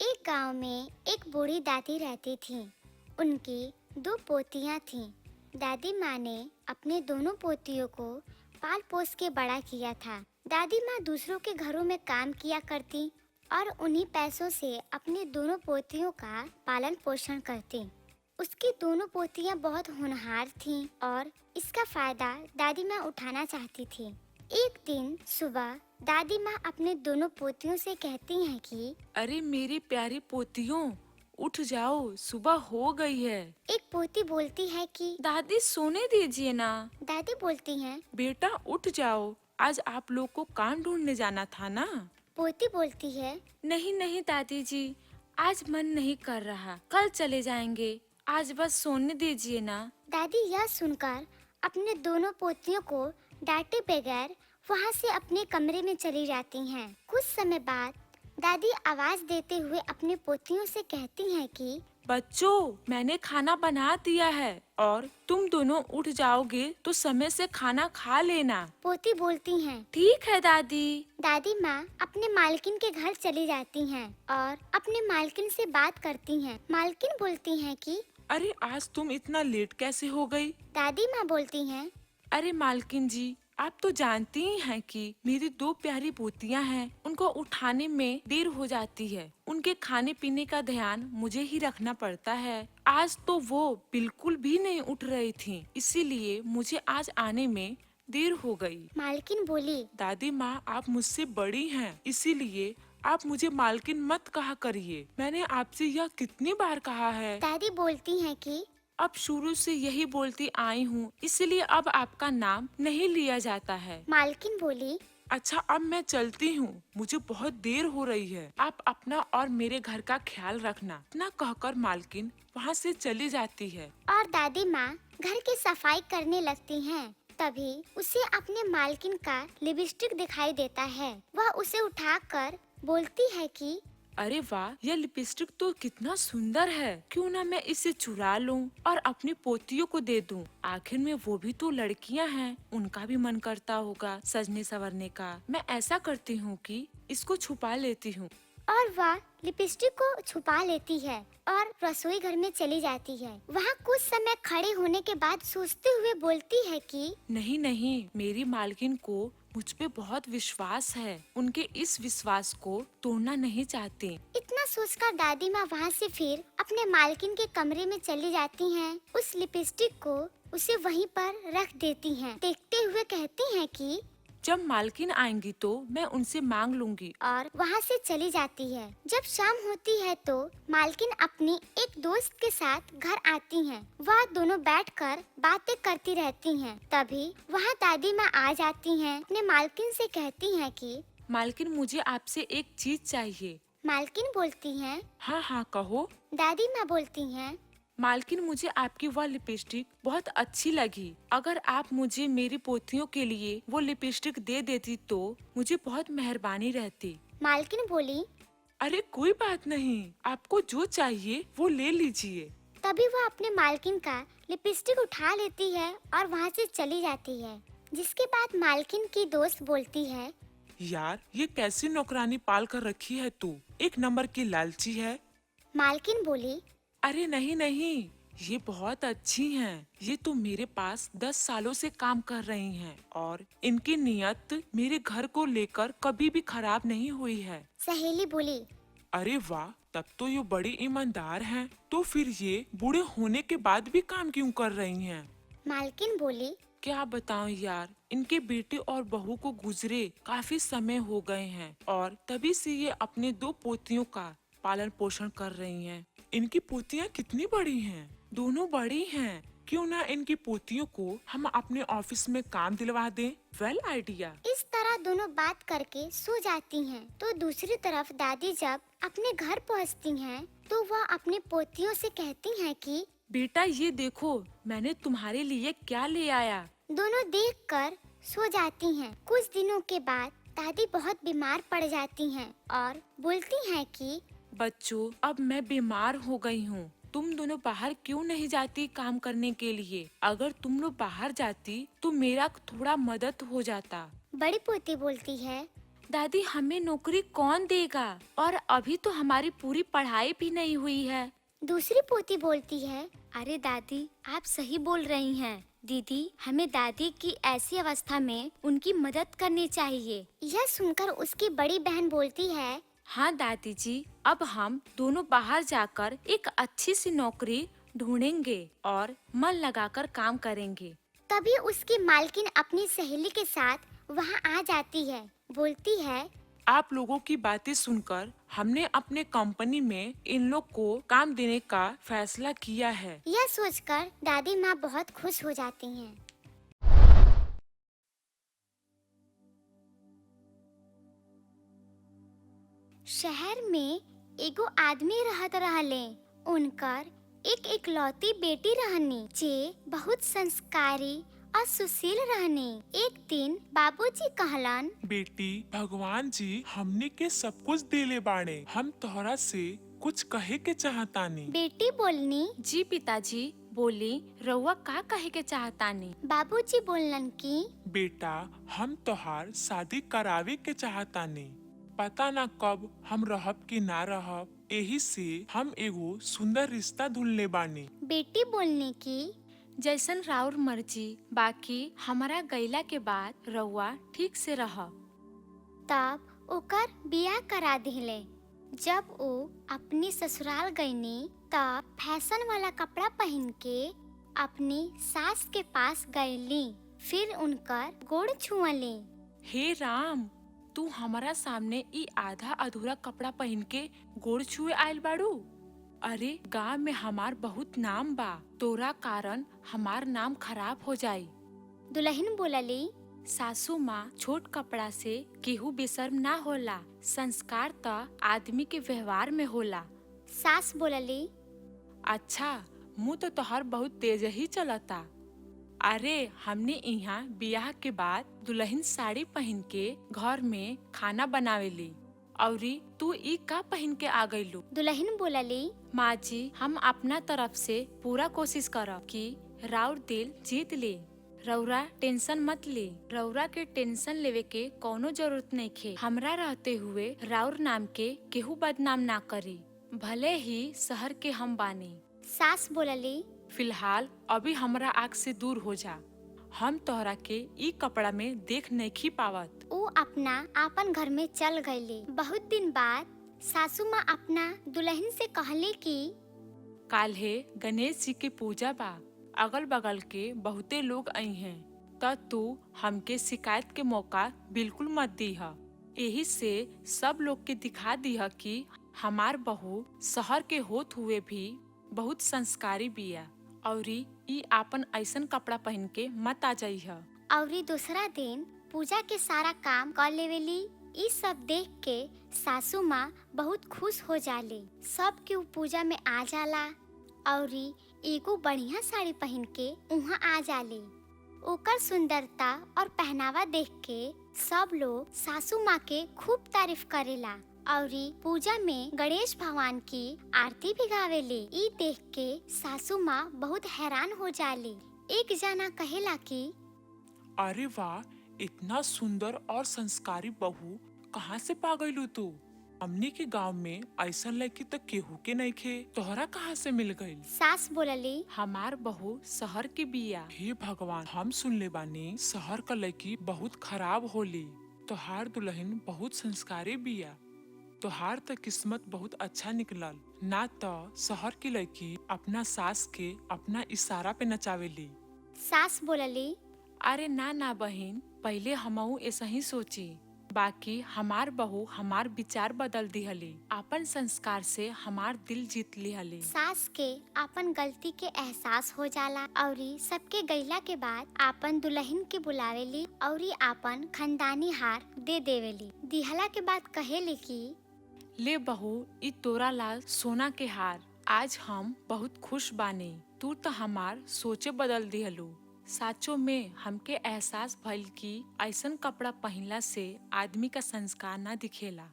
एक गांव में एक बूढ़ी दादी रहती थी। उनकी दो पोतियां थीं। दादी माँ ने अपने दोनों पोतियों को पाल पोस के बड़ा किया था। दादी माँ दूसरों के घरों में काम किया करती और उन्हीं पैसों से अपनी दोनों पोतियों का पालन पोषण करती। उसकी दोनों पोतियां बहुत होनहार थीं और इसका फायदा दादी माँ उठाना चाहती थी। एक दिन सुबह दादी माँ अपने दोनों पोतियों से कहती हैं कि अरे मेरी प्यारी पोतियों, उठ जाओ, सुबह हो गई है। एक पोती बोलती है कि दादी सोने दीजिए ना। दादी बोलती हैं। बेटा उठ जाओ, आज आप लोग को काम ढूंढने जाना था ना। पोती बोलती है। नहीं नहीं दादी जी, आज मन नहीं कर रहा, कल चले जाएंगे, आज बस सोने दीजिए ना। दादी यह सुनकर अपने दोनों पोतियों को डांटे बगैर वहाँ से अपने कमरे में चली जाती हैं। कुछ समय बाद दादी आवाज देते हुए अपने पोतियों से कहती हैं कि बच्चों, मैंने खाना बना दिया है और तुम दोनों उठ जाओगे तो समय से खाना खा लेना। पोती बोलती हैं। ठीक है दादी। दादी माँ अपने मालकिन के घर चली जाती हैं और अपने मालकिन से बात करती हैं। मालकिन बोलती हैं कि अरे आज तुम इतना लेट कैसे हो गई? दादी माँ बोलती हैं। अरे मालकिन जी, आप तो जानती ही हैं कि मेरी दो प्यारी पोतियां हैं, उनको उठाने में देर हो जाती है। उनके खाने पीने का ध्यान मुझे ही रखना पड़ता है। आज तो वो बिल्कुल भी नहीं उठ रही थीं, इसीलिए मुझे आज आने में देर हो गई। मालकिन बोली। दादी माँ, आप मुझसे बड़ी हैं, इसीलिए आप मुझे मालकिन मत कहा करिए। मैंने आपसे यह कितनी बार कहा है। दादी बोलती हैं कि अब शुरू से यही बोलती आई हूँ, इसलिए अब आपका नाम नहीं लिया जाता है। मालकिन बोली। अच्छा, अब मैं चलती हूँ, मुझे बहुत देर हो रही है। आप अपना और मेरे घर का ख्याल रखना। इतना कहकर मालकिन वहाँ से चली जाती है। और दादी माँ घर की सफाई करने लगती हैं। तभी उसे अपने मालकिन का लिपस्टिक दिखाई देता है। वह उसे उठाकर बोलती है कि अरे वाह, यह लिपस्टिक तो कितना सुंदर है। क्यों ना मैं इसे चुरा लूं और अपनी पोतियों को दे दूं। आखिर में वो भी तो लड़कियां हैं, उनका भी मन करता होगा सजने संवरने का। मैं ऐसा करती हूँ कि इसको छुपा लेती हूँ। और वह लिपस्टिक को छुपा लेती है और रसोई घर में चली जाती है। वहाँ कुछ समय खड़े होने के बाद सोचते हुए बोलती है कि नहीं नहीं, मेरी मालकिन को मुझ पे बहुत विश्वास है, उनके इस विश्वास को तोड़ना नहीं चाहती। इतना सोचकर दादी माँ वहाँ से फिर अपने मालकिन के कमरे में चली जाती हैं। उस लिपस्टिक को उसे वहीं पर रख देती हैं। देखते हुए कहती हैं कि जब मालकिन आएंगी तो मैं उनसे मांग लूंगी। और वहाँ से चली जाती है। जब शाम होती है तो मालकिन अपनी एक दोस्त के साथ घर आती हैं। वह दोनों बैठकर बातें करती रहती हैं। तभी वहाँ दादी माँ आ जाती हैं। अपने मालकिन से कहती हैं कि मालकिन, मुझे आपसे एक चीज चाहिए। मालकिन बोलती हैं। हाँ हाँ कहो। दादी माँ बोलती हैं। मालकिन, मुझे आपकी वह लिपस्टिक बहुत अच्छी लगी। अगर आप मुझे मेरी पोतियों के लिए वो लिपस्टिक दे देती तो मुझे बहुत मेहरबानी रहती। मालकिन बोली। अरे कोई बात नहीं, आपको जो चाहिए वो ले लीजिए। तभी वह अपने मालकिन का लिपस्टिक उठा लेती है और वहाँ से चली जाती है। जिसके बाद मालकिन की दोस्त बोलती है। यार, ये कैसी नौकरानी पाल कर रखी है तू, एक नंबर की लालची है। मालकिन बोली। अरे नहीं नहीं, ये बहुत अच्छी हैं। ये तो मेरे पास 10 सालों से काम कर रही हैं और इनकी नियत मेरे घर को लेकर कभी भी खराब नहीं हुई है। सहेली बोली। अरे वाह, तब तो ये बड़ी ईमानदार हैं। तो फिर ये बूढ़े होने के बाद भी काम क्यों कर रही हैं? मालकिन बोली। क्या बताऊं यार, इनके बेटे और बहू को गुजरे काफी समय हो गए हैं और तभी से ये अपने दो पोतियों का पालन पोषण कर रही हैं। इनकी पोतियां कितनी बड़ी हैं? दोनों बड़ी हैं। क्यों ना इनकी पोतियों को हम अपने ऑफिस में काम दिलवा दें? Well idea. इस तरह दोनों बात करके सो जाती हैं। तो दूसरी तरफ दादी जब अपने घर पहुंचती हैं, तो वह अपने पोतियों से कहती हैं कि बेटा ये देखो, मैंने तुम्हारे लिए क्या ले आया। दोनों देखकर सो जाती हैं। कुछ दिनों के बाद दादी बहुत बीमार पड़ जाती हैं और बोलती हैं कि बच्चों, अब मैं बीमार हो गई हूँ। तुम दोनों बाहर क्यों नहीं जाती काम करने के लिए? अगर तुम लोग बाहर जाती तो मेरा थोड़ा मदद हो जाता। बड़ी पोती बोलती है। दादी हमें नौकरी कौन देगा? और अभी तो हमारी पूरी पढ़ाई भी नहीं हुई है। दूसरी पोती बोलती है, अरे दादी, आप सही बोल रही हैं। दीदी, हमें दादी की ऐसी अवस्था में उनकी मदद करनी चाहिए। यह सुनकर उसकी बड़ी बहन बोलती है, हाँ दादी जी, अब हम दोनों बाहर जाकर एक अच्छी सी नौकरी ढूंढेंगे और मन लगाकर काम करेंगे। तभी उसकी मालकिन अपनी सहेली के साथ वहाँ आ जाती है। बोलती है, आप लोगों की बातें सुनकर हमने अपने कंपनी में इन लोग को काम देने का फैसला किया है। यह सोचकर दादी माँ बहुत खुश हो जाती हैं। शहर में एगो आदमी रहत रहले। उनकर एक इकलौती बेटी रहनी जे बहुत संस्कारी और सुशील रहनी। एक दिन बाबूजी कहलन, बेटी, भगवान जी हमने के सब कुछ देले बाड़े, हम तोहरा से कुछ कहे के चाहतानी। बेटी बोलनी। जी पिताजी, बोली, रउआ का कहे के चाहतानी? बाबूजी बोलन कि बेटा, हम तोहार शादी करावे के चाहतानी। पता ना कब हम रहब कि ना रहब, यही से हम एगो सुंदर रिश्ता ढूंढले बानी। बेटी बोलने की जैसन राउर मर्जी, बाकी हमारा गैला के बाद रउआ ठीक से रह। तब ओकर बियाह करा दिले। जब वो अपनी ससुराल गईनी तब फैशन वाला कपड़ा पहन के अपनी सास के पास गईली। फिर उनकर गोड़ छुअली। हे राम, तू हमारा सामने ई आधा अधूरा कपड़ा पहन के गोड़ छुए आयल बाड़ू? अरे गांव में हमार बहुत नाम बा, तोरा कारण हमार नाम खराब हो जाई। दुल्हन बोलली, सासू माँ, छोट कपड़ा से केहू बेशर्म ना होला, संस्कार त आदमी के व्यवहार में होला। सास बोलली, अच्छा, मुँह तो तोहर बहुत तेज ही चलता। अरे हमने यहाँ बियाह के बाद दुल्हन साड़ी पहन के घर में खाना बनावेली, औरी तू ई का पहन के आ गईलू? दुल्हन बोलली, माँ जी, हम अपना तरफ से पूरा कोशिश करब कि राउर दिल जीत ले। रउरा टेंशन मत ले, रउरा के टेंशन लेवे के कोनो जरूरत नहीं खे। हमरा रहते हुए राउर नाम के केहू बदनाम ना करी, भले ही शहर के हम बानी। सास बोलली, फिलहाल अभी हमरा आँख से दूर हो जा, हम तोहरा के ई कपड़ा में देख नहीं पावत। वो अपना आपन घर में चल गईली। बहुत दिन बाद सासू माँ अपना दुल्हन से कहली कि काल्हे गणेश जी के पूजा बा, अगल बगल के बहुते लोग आई हैं, त तू हमके शिकायत के मौका बिल्कुल मत दीह। यही से सब लोग के दिखा दीह कि हमार बहू शहर के होत हुए भी बहुत संस्कारी बिया, औरी ई आपन ऐसन कपड़ा पहन के मत आ जाइह। औरी दूसरा दिन पूजा के सारा काम कर लेवेली। ई सब देख के सासू माँ बहुत खुश हो जाली। सब के पूजा में आ जाला औरी एगो बढ़िया साड़ी पहन के वहाँ आ जाली। ओकर सुंदरता और पहनावा देख के सब लोग सासू माँ के खूब तारीफ करेला औरी पूजा में गणेश भगवान की आरती भी गावेली। ई देख के सासू माँ बहुत हैरान हो जाली। एक जना कहेला कि अरे वाह, इतना सुंदर और संस्कारी बहू कहाँ से पा गईलू तू? हमनी के गांव में ऐसा लड़की तो केहू के नहीं खे, तोहरा कहाँ से मिल गई? सास बोलली, हमार बहू शहर के बिया। हे भगवान, हम सुनले बानी शहर का लड़की बहुत खराब होली, तोहार दुल्हन बहुत संस्कारी बिया। तोहार तो किस्मत बहुत अच्छा निकलल, ना तो शहर की लड़की अपना सास के अपना इशारा पे नचावेली। सास बोलली, अरे ना ना बहन, पहले हमहू ऐसा ही सोची, बाकी हमार बहू हमार विचार बदल दिहली, अपन संस्कार से हमार दिल जीत लिहली। सास के अपन गलती के एहसास हो जाला औरी सबके गईला के बाद आपन दुल्हन के बुलावेली औरी आपन खानदानी हार दे देवेली। दिहला के बाद कहेली कि ले बहू, ई तोरा लाल सोना के हार, आज हम बहुत खुश बानी, तू तो हमार सोचे बदल दिहलू। साचो में हमके एहसास भइल कि ऐसन कपड़ा पहनला से आदमी का संस्कार ना दिखेला।